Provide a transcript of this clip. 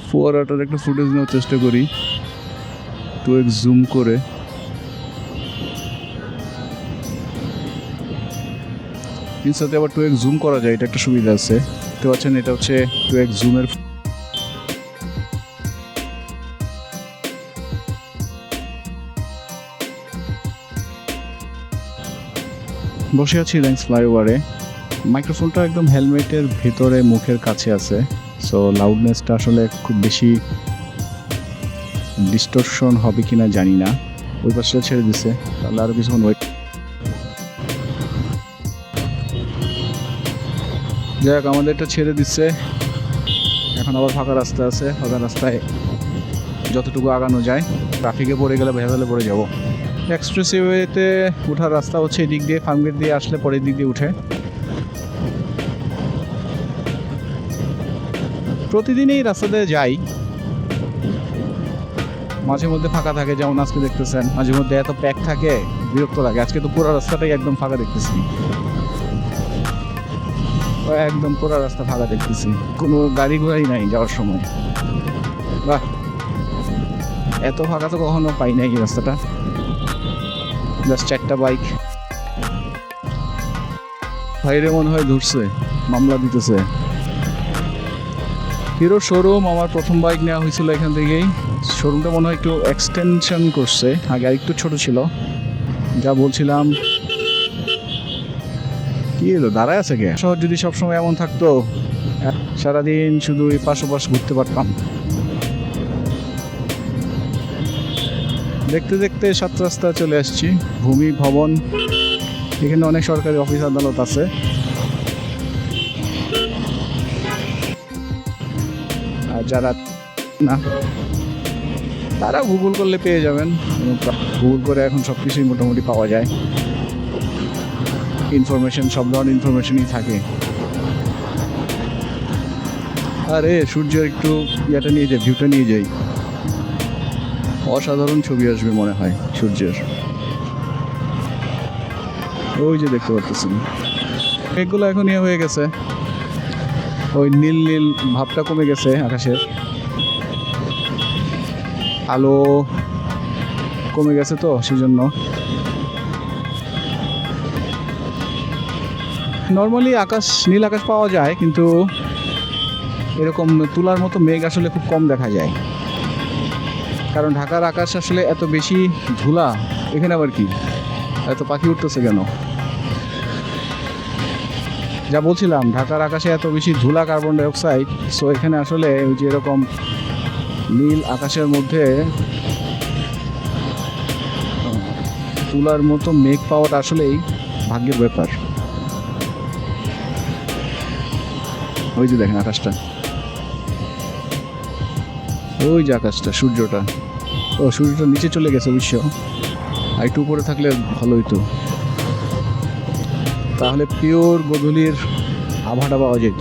ফোয়ারাটার একটা ফুটেজ নেওয়ার চেষ্টা করি 2x জুম করে। ইনস্টাতে আবার 2x জুম করা যায়, এটা একটা সুবিধা আছে। দেখতে পাচ্ছেন এটা হচ্ছে 2x জুমের। বসে আছি রিলায়েন্স ফ্লাইওভারে। মাইক্রোফোনটা একদম হেলমেটের ভিতরে মুখের কাছে আছে, সো লাউডনেসটা আসলে খুব বেশি ডিস্টরশন হবে কিনা জানি না। ওই পাশটা ছেড়ে দিছে, তাহলে আরও কিছুক্ষণ ওয়েট। যাই হোক, আমাদের এটা ছেড়ে দিচ্ছে, এখন আবার ফাঁকা রাস্তা আছে। ফাঁকা রাস্তায় যতটুকু আগানো যায়, ট্রাফিকে পড়ে গেলে ভেজালে পড়ে যাব। এক্সপ্রেসওয়েতে ওঠার রাস্তা হচ্ছে এদিক দিয়ে, ফার্মগেট দিয়ে আসলে পরের দিক দিয়ে উঠে। প্রতিদিন এই রাস্তাতে যাই, মাঝে মধ্যে ফাঁকা থাকে, যেমন আজকে দেখতেছেন। মাঝে মধ্যে এত প্যাক থাকে, বিরক্ত লাগে। আজকে তো পুরো রাস্তাটাই একদম ফাঁকা দেখতেছি, একদম পুরো রাস্তা ফাঁকা দেখতেছি, কোনো গাড়ি ঘোড়াই নাই যাওয়ার সময়। বাহ, এত ফাঁকা তো কখনো পাই নাই এই রাস্তাটা। জাস্ট 4টা বাইক। ভাইরে মনে হয় ধরছে, মামলা দিতেছে। হিরো শোরুম, আমার প্রথম বাইক নেওয়া হয়েছিল এখান থেকেই। শোরুমটা মনে হয় একটু এক্সটেনশন করছে, আগে আরেকটু ছোট ছিল। যা বলছিলাম, কি হলো দাঁড়ায় আছে কে? শহর যদি সবসময় এমন থাকতো, সারাদিন শুধু এই পাশোপাশ ঘুরতে পারতাম। দেখতে দেখতে 7 রাস্তা চলে আসছি। ভূমি ভবন, এখানে অনেক সরকারি অফিস আদালত আছে। আর যারা না, তারা গুগল করলে পেয়ে যাবেন। গুগল করে এখন সব কিছুই মোটামুটি পাওয়া যায়, ইনফরমেশন, সব ধরনের ইনফরমেশনই থাকে। আরে সূর্যের একটু ইয়েটা নিয়ে যাই, ভিউটা নিয়ে যাই, অসাধারণ ছবি আসবে মনে হয় সূর্যের। ওই যে দেখতে পাচ্ছেন এগুলো এখন ইয়ে হয়ে গেছে, ওই নীল নীল ভাবটা কমে গেছে আকাশের, আলো কমে গেছে তো সেজন্য। নর্মালি আকাশ, নীল আকাশ পাওয়া যায়, কিন্তু এরকম তুলার মতো মেঘ আসলে খুব কম দেখা যায়, কারণ ঢাকার আকাশ আসলে এত বেশি ধুলা। এখানে আবার কি এত পাখি উঠতেছে কেন? যা বলছিলাম, ঢাকার আকাশে এত বেশি ধুলা, কার্বন ডাইঅক্সাইড। সো এখানে আসলে ওই যে এরকম নীল আকাশের মধ্যে তুলার মতো মেঘ পাওয়াটা আসলেই ভাগ্যের ব্যাপার। ওই যে দেখেন আকাশটা, ওই যে আকাশটা, সূর্যটা। ও, সূর্যটা নিচে চলে গেছে অবশ্য, আর একটু উপরে থাকলে ভালো হইতো, তাহলে পিওর গোধূলির আভাটা পাওয়া যেত।